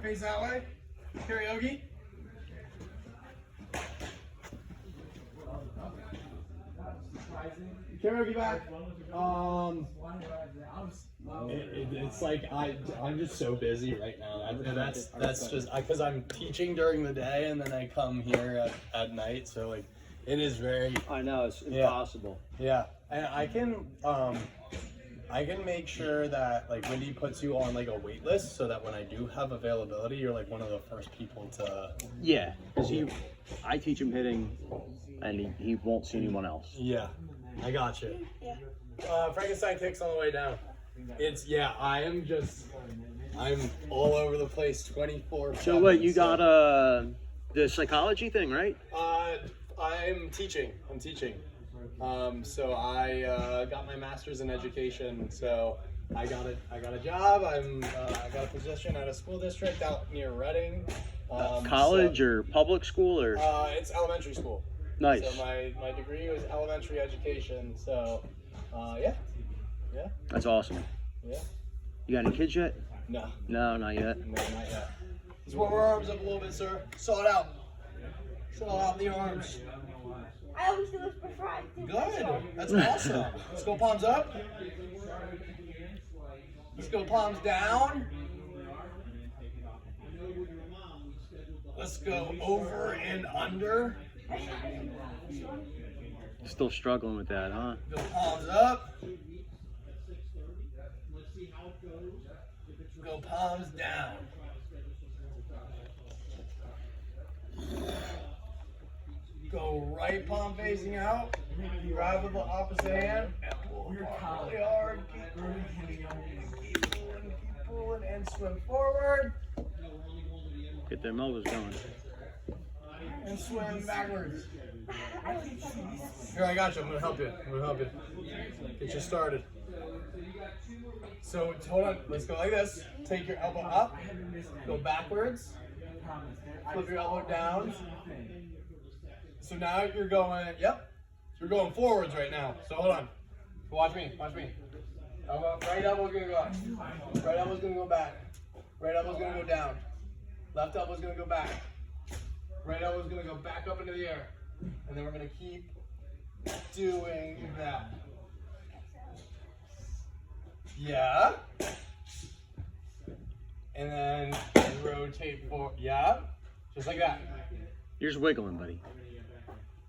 Face that way. Karaoke. Karaoke back. It's like I'm just so busy right now. That's just because I'm teaching during the day and then I come here at night. So like, it is very. I know it's impossible. Yeah, and I can make sure that like Wendy puts you on like a wait list so that when I do have availability, you're like one of the first people to. Yeah, because I teach him hitting, and he won't see anyone else. Yeah, I got you. Yeah. Frankenstein kicks on the way down. I'm all over the place 24/7. So what, you got the psychology thing, right? I'm teaching. So I got my master's in education. So I got a job. I got a position at a school district out near Reading. College or public school or? It's elementary school. Nice. So my degree was elementary education. So yeah. That's awesome. Yeah. You got any kids yet? No. No, not yet. No, not yet. Let's warm our arms up a little bit, sir. Saw it out. Saw out the arms. I always do this before I do this Good. one. That's awesome. Let's go palms up. Let's go palms down. Let's go over and under. Still struggling with that, huh? Go palms up. Go palms down. Go right palm facing out. Grab with the opposite hand and pull really hard. Keep pulling, and swim forward. Get them elbows going. And swim backwards. Here, I got you. I'm gonna help you. Get you started. So hold on. Let's go like this. Take your elbow up. Go backwards. Flip your elbow down. So now you're going. Yep. You're going forwards right now. So hold on. Watch me. Right elbow's gonna go up. Right elbow's gonna go back. Right elbow's gonna go down. Left elbow's gonna go back. Right elbow's gonna go back up into the air. And then we're gonna keep doing that. Yeah. And then rotate forward. Yeah. Just like that. You're just wiggling, buddy.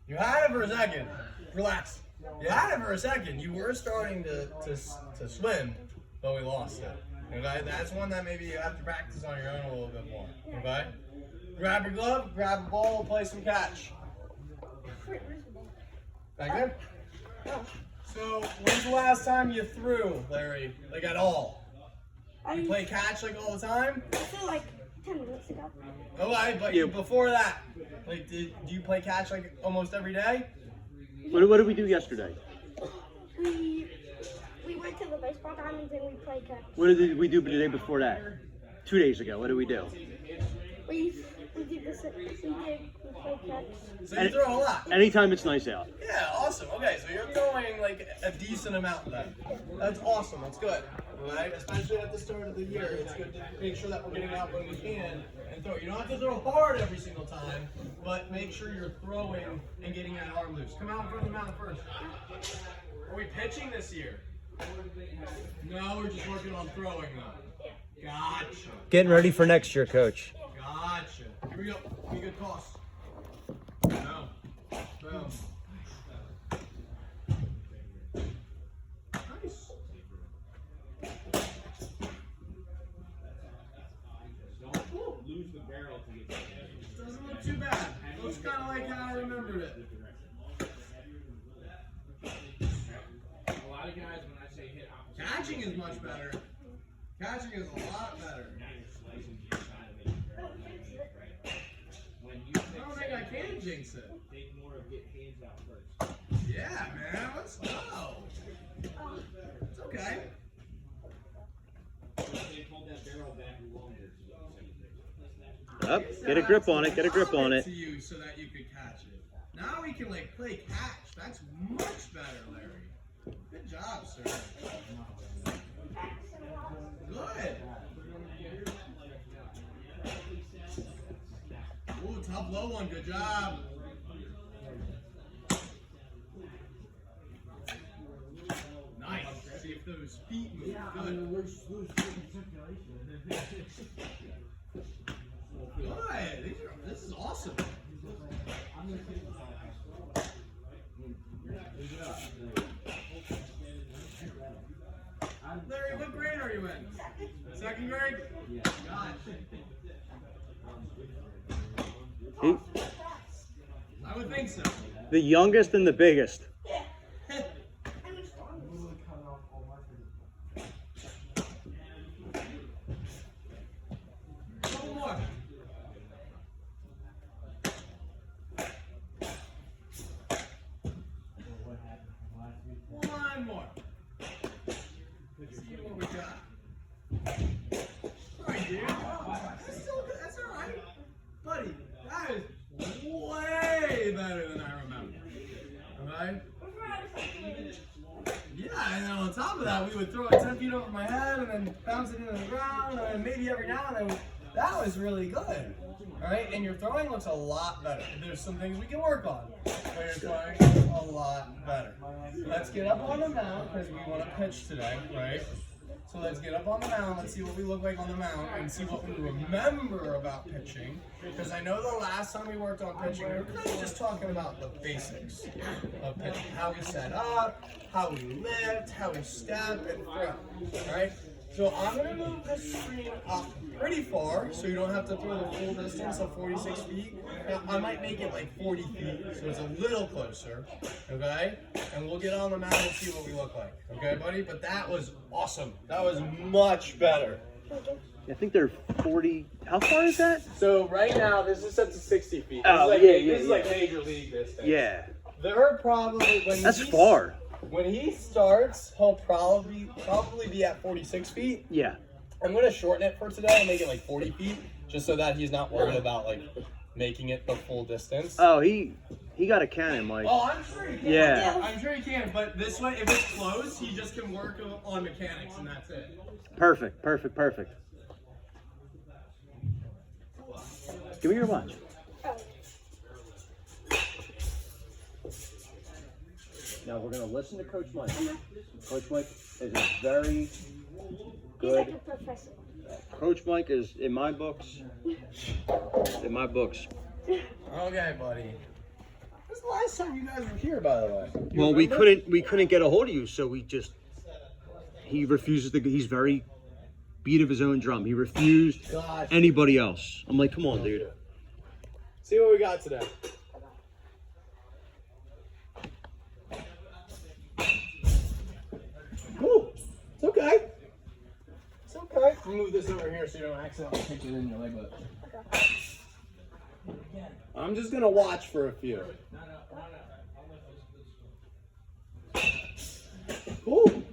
You had it for a second. Relax. You had it for a second. You were starting to swim, but we lost it. Okay? That's one that maybe you have to practice on your own a little bit more. Okay? Grab your glove, grab a ball, play some catch. Back there? So, when's the last time you threw, Larry? Like at all? You play catch like all the time? I feel like 10 minutes ago. Okay, but before that, like, do you play catch like almost every day? What did we do yesterday? We went to the baseball diamonds and we played catch. What did we do the day before that? 2 days ago. What did we do? We played catch. So you throw a lot. Anytime it's nice out. Yeah, awesome. Okay, so you're throwing like a decent amount then. That's awesome. That's good. Right? Especially at the start of the year, it's good to make sure that we're getting out when we can and throw. You don't have to throw hard every single time, but make sure you're throwing and getting your arm loose. Come out in front of the mountain first. Are we pitching this year? No, we're just working on throwing though. Gotcha. Getting ready for next year, Coach. Gotcha. Here we go. Be a good toss. No. Boom. Nice. Lose the barrel to get Doesn't look too bad. Looks kind of like how I remembered it. a lot of guys when I say hit opposite. Catching is much better. Catching is a lot better. When you I don't think I can jinx it. take more of get hands out first. Yeah, man. Let's go. It's okay. They hold that barrel back longer. Up. Get a grip on it. Get a grip on it. To you so that you could catch it. Now we can like play catch. That's much better, Larry. Good job, sir. Good. Ooh, tough low one. Good job. Nice. See if those feet move. Good. Good. This is awesome. Larry, what grade are you in? Second grade? Gosh. I would think so. The youngest and the biggest. Couple more. One more. Let's see what we got. All right, dude. That's all right. Buddy, that is way better than I remember. Alright? Yeah, and then on top of that, we would throw it 10 feet over my head and then bounce it into the ground, and maybe every now and then. That was really good. Alright? And your throwing looks a lot better. There's some things we can work on, but your throwing looks a lot better. Let's get up on the mound because we want to pitch today, right? So let's get up on the mound, let's see what we look like on the mound, and see what we remember about pitching. Because I know the last time we worked on pitching, we were kind of just talking about the basics of pitching. How we set up, how we lift, how we step, and throw. Alright? So I'm going to move this screen up pretty far, so you don't have to throw the full distance of 46 feet. Now, I might make it like 40 feet, so it's a little closer, okay? And we'll get on the mound and see what we look like, okay, buddy? But that was awesome. That was much better. I think they're 40. How far is that? So right now, this is set to 60 feet. Oh, This is like major league distance. Yeah. They're probably, That's far. When he starts, he'll probably be at 46 feet. Yeah. I'm going to shorten it for today and make it like 40 feet, just so that he's not worried about like making it the full distance. Oh, he got a cannon, Mike. Oh, I'm sure he can. Yeah. I'm sure he can, but this way, if it's close, he just can work on mechanics and that's it. Perfect. Give me your watch. Now we're going to listen to Coach Mike. Coach Mike is a very He's like a good. professor. Coach Mike is in my books. Okay, buddy. This is the last time you guys were here, by the way. You Well, we remember? couldn't get a hold of you, so he refuses to. He's very beat of his own drum. He refused Gosh. anybody else. I'm like, come on, dude. See what we got today. Cool. It's okay. It's okay. Move this over here so you don't accidentally kick it in your leg lift. I'm just gonna watch for a few. Cool.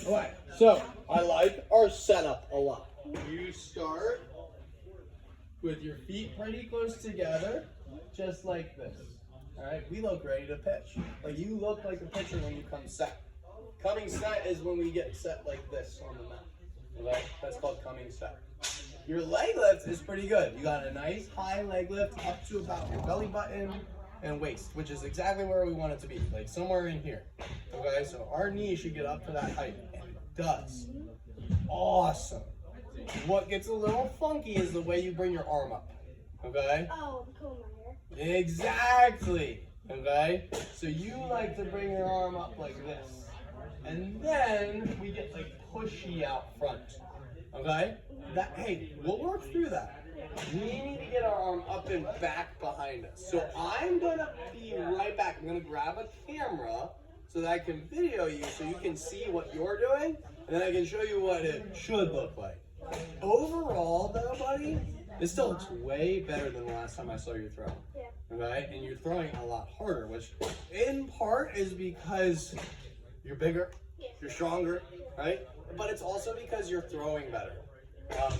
Alright, so I like our setup a lot. You start with your feet pretty close together, just like this. Alright, we look ready to pitch. Like you look like a pitcher when you come set. Coming set is when we get set like this on the mat. Okay? That's called coming set. Your leg lift is pretty good. You got a nice high leg lift up to about your belly button and waist, which is exactly where we want it to be, like somewhere in here. Okay, so our knee should get up to that height, and it does. Awesome. What gets a little funky is the way you bring your arm up. Okay? Oh, the comb my hair. Exactly. Okay? So you like to bring your arm up like this. And then we get like pushy out front. Okay? Hey, we'll work through that. We need to get our arm up and back behind us. So I'm gonna be right back. I'm gonna grab a camera so that I can video you so you can see what you're doing, and then I can show you what it should look like. Overall though, buddy, it still looks way better than the last time I saw you throw. Yeah. Okay? And you're throwing a lot harder, which in part is because you're bigger, you're stronger, right? but it's also because you're throwing better.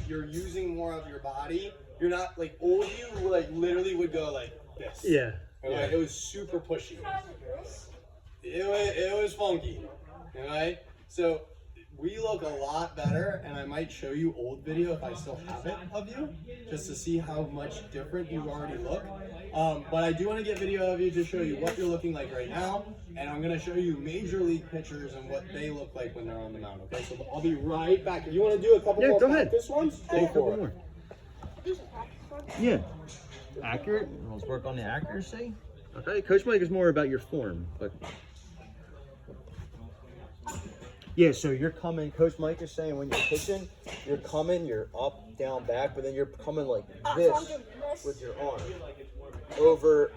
You're using more of your body. You're not like old you like literally would go like this. Yeah. Okay? It was super pushy. It was funky. Okay? So we look a lot better, and I might show you old video if I still have it of you, just to see how much different you already look. But I do want to get video of you to show you what you're looking like right now, and I'm going to show you major league pitchers and what they look like when they're on the mound. Okay, so I'll be right back. If you want to do a couple more go ahead. practice ones, go for it. Do some practice ones. Yeah. Accurate. Let's work on the accuracy. Okay, Coach Mike is more about your form, but yeah. So you're coming. Coach Mike is saying when you're pitching, you're coming, you're up, down, back, but then you're coming like So I'm this doing this. with your arm over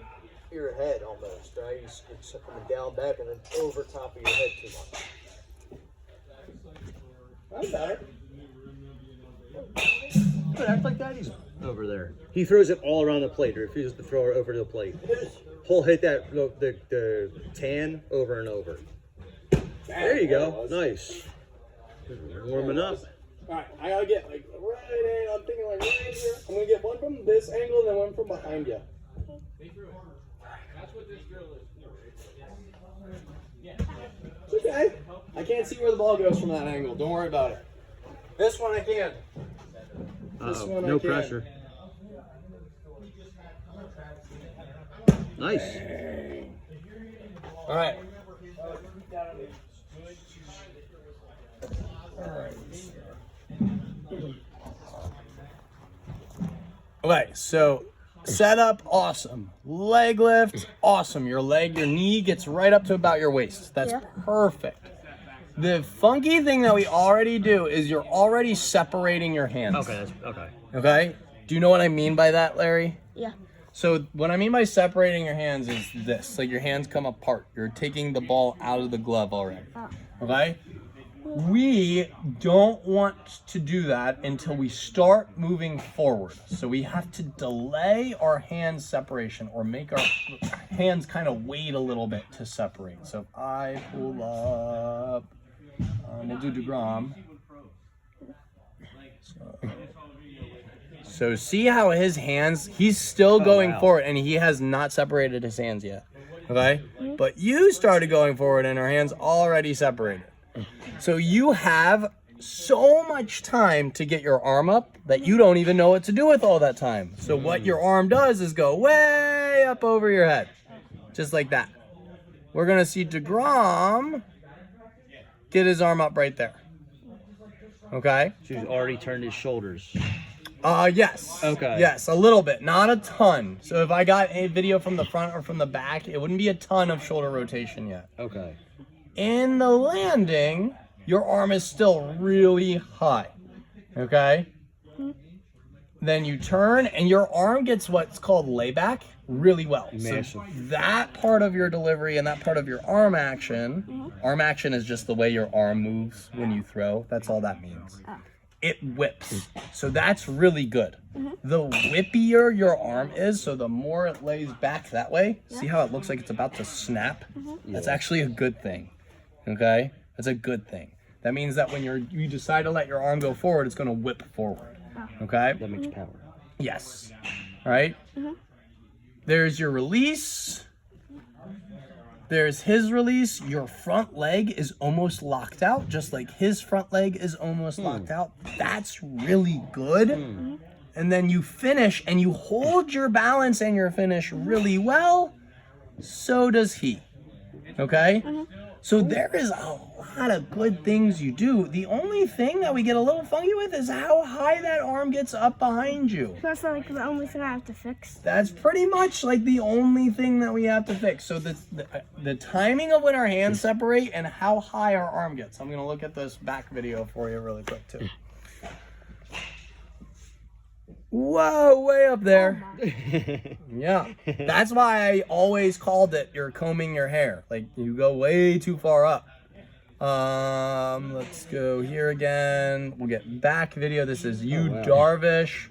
your head almost, right? You're coming down, back, and then over top of your head too much. That's better. But act like Daddy's over there. He throws it all around the plate. He refuses to throw it over to the plate. He'll hit that the tan over and over. There you go. Nice. Warming up. All right, I gotta get like right in. I'm thinking like right here. I'm gonna get one from this angle and then one from behind you. That's what this drill is. It's okay. I can't see where the ball goes from that angle. Don't worry about it. This one I can. This one I No can. pressure. Nice. All right. Okay, so setup, awesome. Leg lift, awesome. Your knee gets right up to about your waist. That's perfect. The funky thing that we already do is you're already separating your hands. Okay. Okay? Do you know what I mean by that, Larry? Yeah. So what I mean by separating your hands is this. Like your hands come apart. You're taking the ball out of the glove already. Okay? We don't want to do that until we start moving forward. So we have to delay our hand separation or make our hands kind of wait a little bit to separate. So if I pull up, we'll do DeGrom. So see how his hands, he's still going forward and he has not separated his hands yet. Okay? But you started going forward and our hands already separated. So you have so much time to get your arm up that you don't even know what to do with all that time. So what your arm does is go way up over your head. Just like that. We're going to see DeGrom get his arm up right there. Okay? So he's already turned his shoulders. Yes. Okay. Yes, a little bit, not a ton. So if I got a video from the front or from the back, it wouldn't be a ton of shoulder rotation yet. Okay. In the landing, your arm is still really high. Okay? Then you turn and your arm gets what's called layback really well. Massive. So that part of your delivery and that part of your arm action is just the way your arm moves when you throw. That's all that means. It whips. So that's really good. The whippier your arm is, so the more it lays back that way, see how it looks like it's about to snap? That's actually a good thing. Okay? That's a good thing. That means that when you decide to let your arm go forward, it's going to whip forward. Okay? That makes power. Yes. All right? There's your release. There's his release. Your front leg is almost locked out, just like his front leg is almost locked out. That's really good. And then you finish and you hold your balance and your finish really well. So does he. Okay? So there is a lot of good things you do. The only thing that we get a little funky with is how high that arm gets up behind you. That's like the only thing I have to fix. That's pretty much like the only thing that we have to fix. So the timing of when our hands separate and how high our arm gets. I'm going to look at this back video for you really quick too. Whoa, way up there. Yeah. That's why I always called it you're combing your hair. Like you go way too far up. Let's go here again. We'll get back video. This is you, Darvish.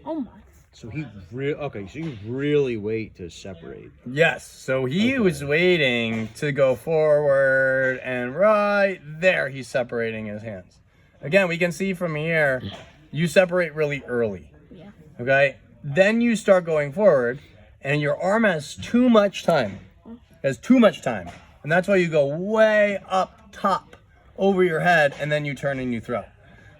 Oh my. So okay. So you really wait to separate. Yes. So he was waiting to go forward, and right there, he's separating his hands. Again, we can see from here, you separate really early. Yeah. Okay. Then you start going forward, and your arm has too much time. Has too much time, and that's why you go way up top over your head, and then you turn and you throw.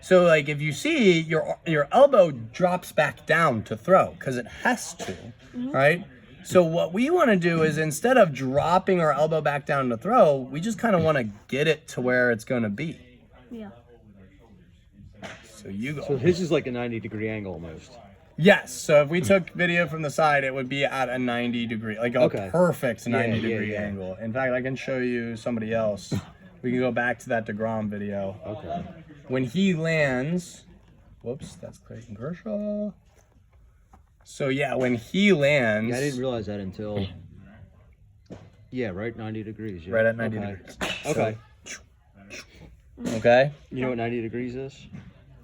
So like if you see your elbow drops back down to throw because it has to, right? So what we want to do is instead of dropping our elbow back down to throw, we just kind of want to get it to where it's going to be. Yeah. So you go. So his is like a 90-degree angle almost. Yes. So if we took video from the side, it would be at a 90-degree, like a perfect 90-degree angle. In fact, I can show you somebody else. We can go back to that DeGrom video. Okay. When he lands, whoops, that's Clayton Kershaw. So yeah, when he lands, Yeah, I didn't realize that until. Yeah, right, 90 degrees. Yeah. right at 90 Okay. degrees. Okay. Okay. You know what 90 degrees is?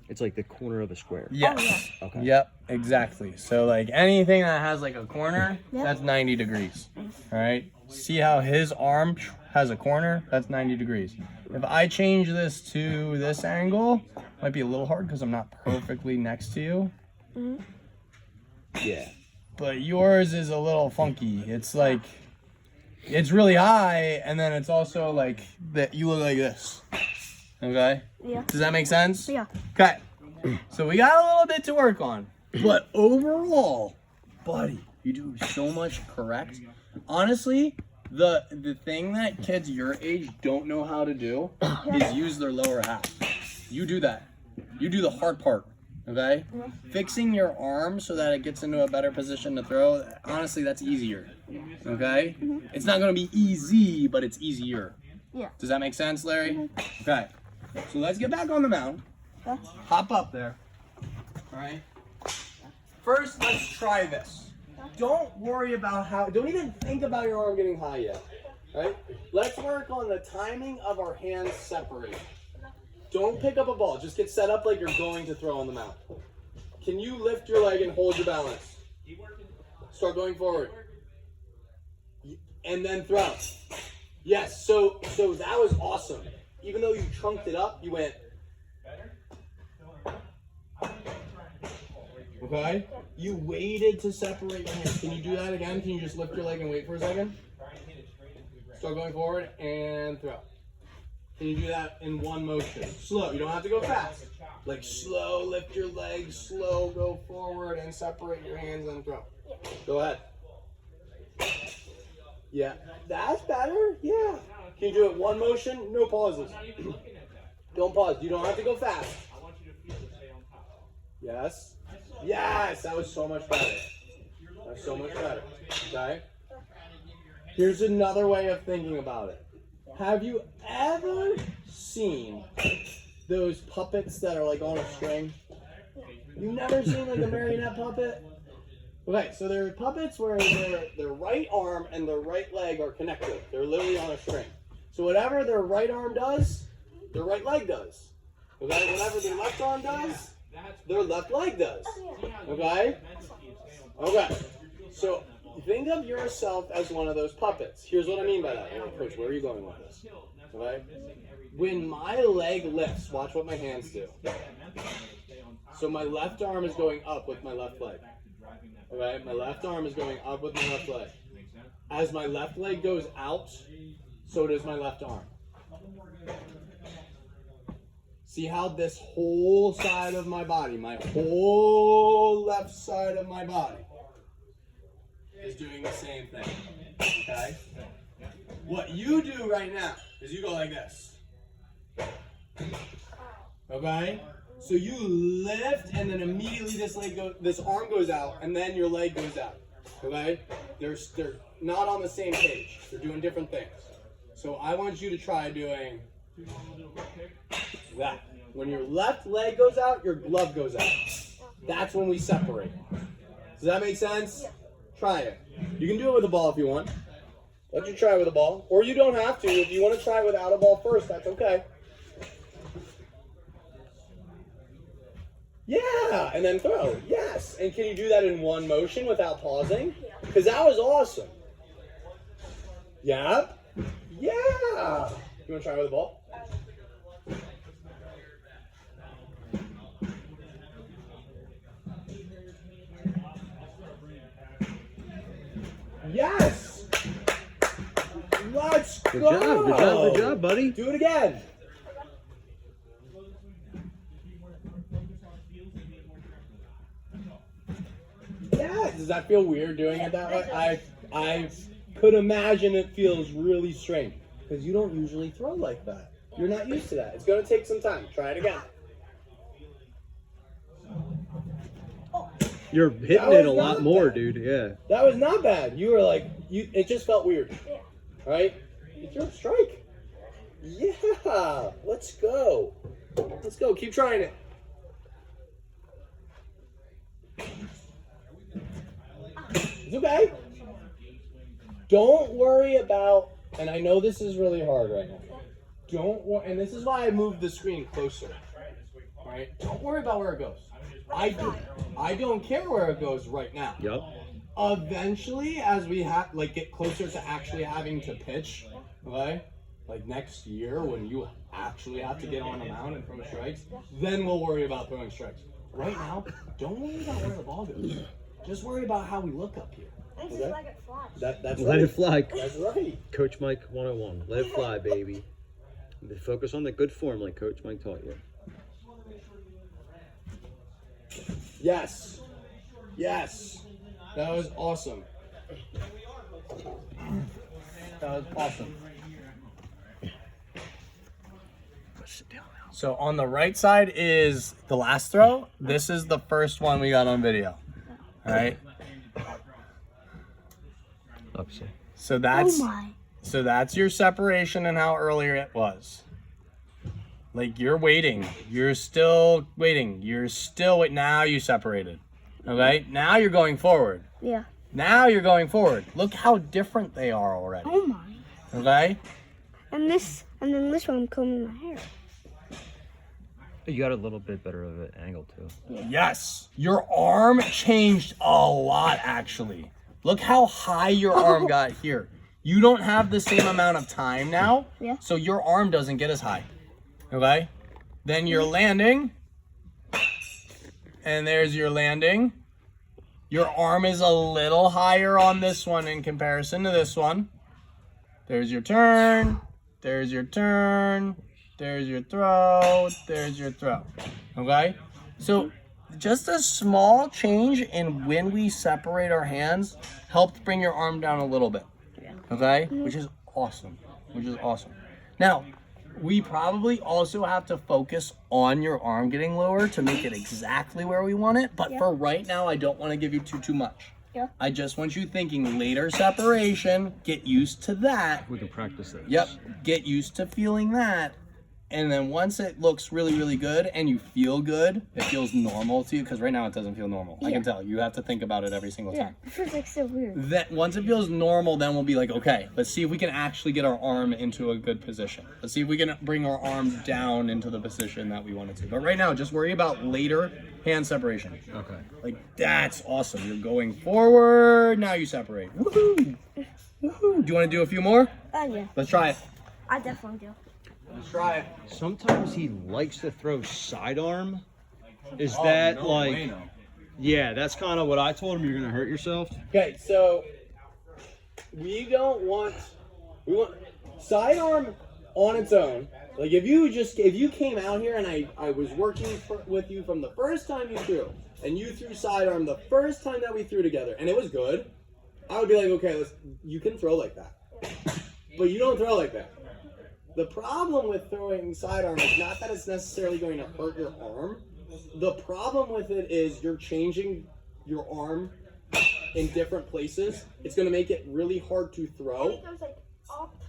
It's like the corner of a square. Yes. Okay. Yep. Exactly. So like anything that has like a corner, Yeah. that's 90 degrees. All right. See how his arm has a corner? That's 90 degrees. If I change this to this angle, might be a little hard because I'm not perfectly next to you. Yeah. But yours is a little funky. It's like, it's really high, and then it's also like that. You look like this. Okay. Yeah. Does that make sense? Yeah. Okay. So we got a little bit to work on, but overall, buddy, you do so much correct. Honestly, the thing that kids your age don't know how to do is use their lower half. You do that. You do the hard part. Okay? Fixing your arm so that it gets into a better position to throw, honestly, that's easier. Okay? It's not going to be easy, but it's easier. Yeah. Does that make sense, Larry? Okay. So let's get back on the mound. Okay. Hop up there. All right. First, let's try this. Don't worry about don't even think about your arm getting high yet. Right? Let's work on the timing of our hands separating. Don't pick up a ball. Just get set up like you're going to throw on the mound. Can you lift your leg and hold your balance? Start going forward. And then throw. Yes, so that was awesome. Even though you chunked it up, you went. Okay? You waited to separate your hands. Can you do that again? Can you just lift your leg and wait for a second? Start going forward and throw. Can you do that in one motion? Slow. You don't have to go fast. Like slow, lift your legs, slow, go forward and separate your hands and throw. Go ahead. Yeah. That's better. Yeah. Can you do it one motion? No pauses. Don't pause. You don't have to go fast. Yes. Yes. That was so much better. That's so much better. Okay. Here's another way of thinking about it. Have you ever seen those puppets that are like on a string? You've never seen like a marionette puppet? Okay, so there are puppets where their right arm and their right leg are connected. They're literally on a string. So whatever their right arm does, their right leg does. Okay, whatever their left arm does, their left leg does. Okay? Okay. So think of yourself as one of those puppets. Here's what I mean by that. Coach, where are you going with this? Okay? When my leg lifts, watch what my hands do. So my left arm is going up with my left leg. Okay? My left arm is going up with my left leg. As my left leg goes out, so does my left arm. See how this whole side of my body, my whole left side of my body, is doing the same thing. Okay? What you do right now is you go like this. Okay? So you lift and then immediately this arm goes out and then your leg goes out. Okay? They're not on the same page. They're doing different things. So I want you to try doing that. When your left leg goes out, your glove goes out. That's when we separate. Does that make sense? Try it. You can do it with a ball if you want. Let you try with a ball. Or you don't have to. If you want to try without a ball first, that's okay. Yeah, and then throw. Yes. And can you do that in one motion without pausing? Because that was awesome. Yeah. Yeah. You want to try with the ball? Yes. Let's Good go. job, good job, good job, buddy. Do it again. Yeah, does that feel weird doing it that way? I could imagine it feels really strange because you don't usually throw like that. You're not used to that. It's gonna take some time. Try it again. You're hitting That it a was lot not more, bad. dude. Yeah. That was not bad. You were like, it just felt weird. Yeah. Right? You threw a strike. Yeah. Let's go. Let's go. Keep trying it. It's okay. Don't worry about, and I know this is really hard right now. Don't worry, and this is why I moved the screen closer. Right? Don't worry about where it goes. I don't care where it goes right now. Yup. Eventually, as we get closer to actually having to pitch, okay, like next year when you actually have to get on a mound and throw strikes, then we'll worry about throwing strikes. Right now, don't worry about where the ball goes. Just worry about how we look up here. And just let it fly. That's Let it fly. That's right. Coach Mike 101. Let it fly, baby. Focus on the good form like Coach Mike taught you. Yes. Yes. That was awesome. That was awesome. So on the right side is the last throw. This is the first one we got on video. All right. Upset. So that's Oh my. so that's your separation and how earlier it was. Like you're waiting. You're still waiting. You're still wait. Now you separated. Okay. Now you're going forward. Yeah. Now you're going forward. Look how different they are already. Oh my. Okay. And then this one combing my hair. You got a little bit better of an angle too. Yes. Your arm changed a lot actually. Look how high your arm got here. You don't have the same amount of time now. Yeah. So your arm doesn't get as high. Okay? Then you're landing. And there's your landing. Your arm is a little higher on this one in comparison to this one. There's your turn. There's your turn. There's your throw. There's your throw. Okay? So just a small change in when we separate our hands helped bring your arm down a little bit. Okay? Which is awesome. Which is awesome. Now, we probably also have to focus on your arm getting lower to make it exactly where we want it. But for right now, I don't want to give you too much. Yeah. I just want you thinking later separation, get used to that. We can practice it. Yep, get used to feeling that. And then once it looks really, really good and you feel good, it feels normal to you. Because right now it doesn't feel normal. I can tell. You have to think about it every single Yeah. time. It feels like so weird. That once it feels normal, then we'll be like, okay, let's see if we can actually get our arm into a good position. Let's see if we can bring our arm down into the position that we want it to. But right now, just worry about later hand separation. Okay. Like, that's awesome. You're going forward. Now you separate. Woohoo! Woohoo! Do you want to do a few more? Yeah. Let's try it. I definitely do. Let's try it. Sometimes he likes to throw sidearm. Is that like... Yeah, that's kind of what I told him. You're going to hurt yourself. Okay, so we want sidearm on its own. Like if you came out here and I was working with you from the first time you threw, and you threw sidearm the first time that we threw together, and it was good, I would be like, okay, you can throw like that, but you don't throw like that. The problem with throwing sidearm is not that it's necessarily going to hurt your arm. The problem with it is you're changing your arm in different places. It's going to make it really hard to throw. It goes like up.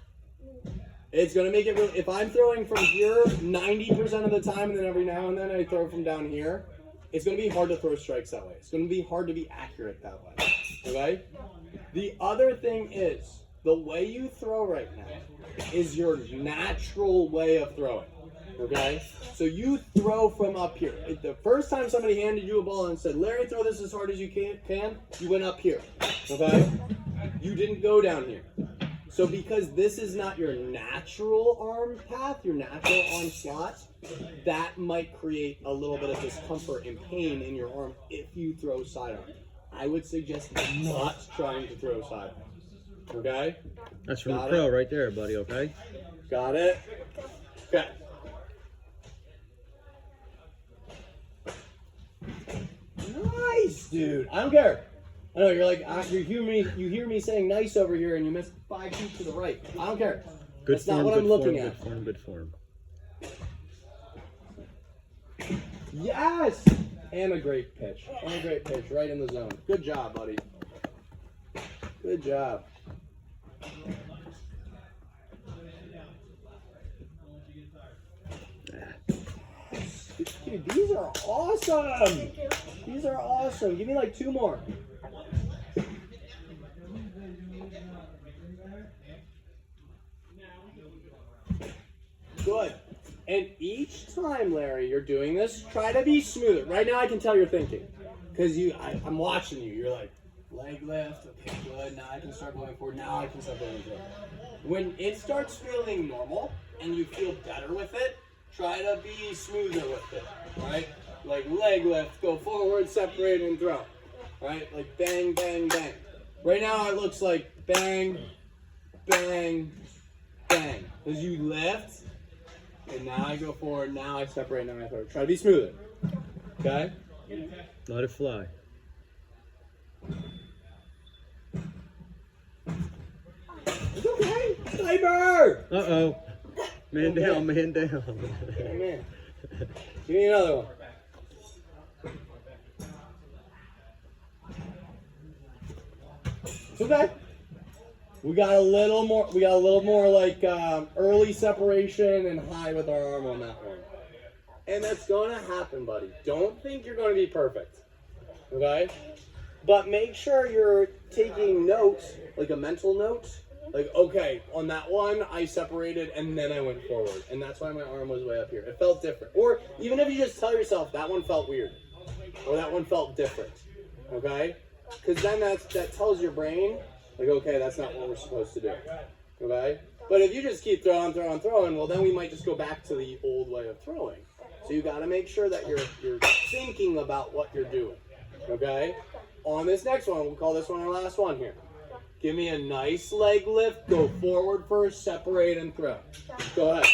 It's going to make it really, if I'm throwing from here 90% of the time and then every now and then I throw from down here, it's going to be hard to throw strikes that way. It's going to be hard to be accurate that way. Okay? The other thing is, the way you throw right now is your natural way of throwing. Okay? So you throw from up here. The first time somebody handed you a ball and said, Larry, throw this as hard as you can, you went up here. Okay? You didn't go down here. So because this is not your natural arm path, your natural arm slot, that might create a little bit of discomfort and pain in your arm if you throw sidearm. I would suggest not trying to throw sidearm. Okay? That's from Got the pro it. right there, buddy, okay? Got it? Okay. Nice, dude. I don't care. I know you're like you hear me saying nice over here, and you missed 5 feet to the right. I don't care. Good That's form, not what good I'm looking form, at. good form, good form. Yes, and a great pitch. And a great pitch, right in the zone. Good job, buddy. Good job. Dude, these are awesome. These are awesome. Give me like 2 more. Good. And each time, Larry, you're doing this, try to be smoother. Right now, I can tell you're thinking, because I'm watching you. You're like, leg lift. Okay, good. Now I can start going forward. Now I can start going forward. When it starts feeling normal and you feel better with it, try to be smoother with it. Right? Like leg lift, go forward, separate, and throw. Right? Like bang, bang, bang. Right now, it looks like bang, bang, bang. As you lift. And now I go forward, now I separate, now I throw. Try to be smoother. Okay? Let it fly. It's okay. Sniper! Uh-oh. Man down, man down. Oh, man. Give me another one. It's okay. We got a little more like early separation and high with our arm on that one. And that's gonna happen, buddy. Don't think you're gonna be perfect. Okay? But make sure you're taking notes, like a mental note. Like, okay, on that one, I separated and then I went forward. And that's why my arm was way up here. It felt different. Or even if you just tell yourself, that one felt weird. Or that one felt different. Okay? Because then that tells your brain, like, okay, that's not what we're supposed to do. Okay? But if you just keep throwing, well, then we might just go back to the old way of throwing. So you got to make sure that you're thinking about what you're doing. Okay? On this next one, we'll call this one our last one here. Give me a nice leg lift. Go forward first, separate, and throw. Go ahead.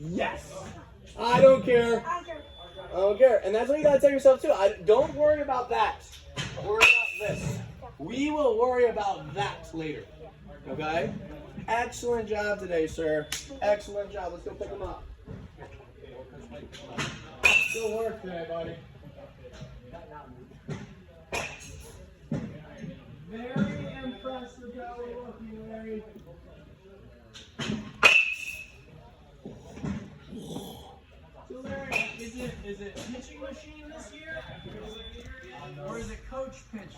Yes! I don't care. I don't care. And that's what you got to tell yourself, too. Don't worry about that. Worry about this. We will worry about that later. Okay? Excellent job today, sir. Excellent job. Let's go pick them up. Good work today, buddy. Very impressed with how we're looking, Larry. So, Larry, is it pitching machine this year? Or is it coach pitch?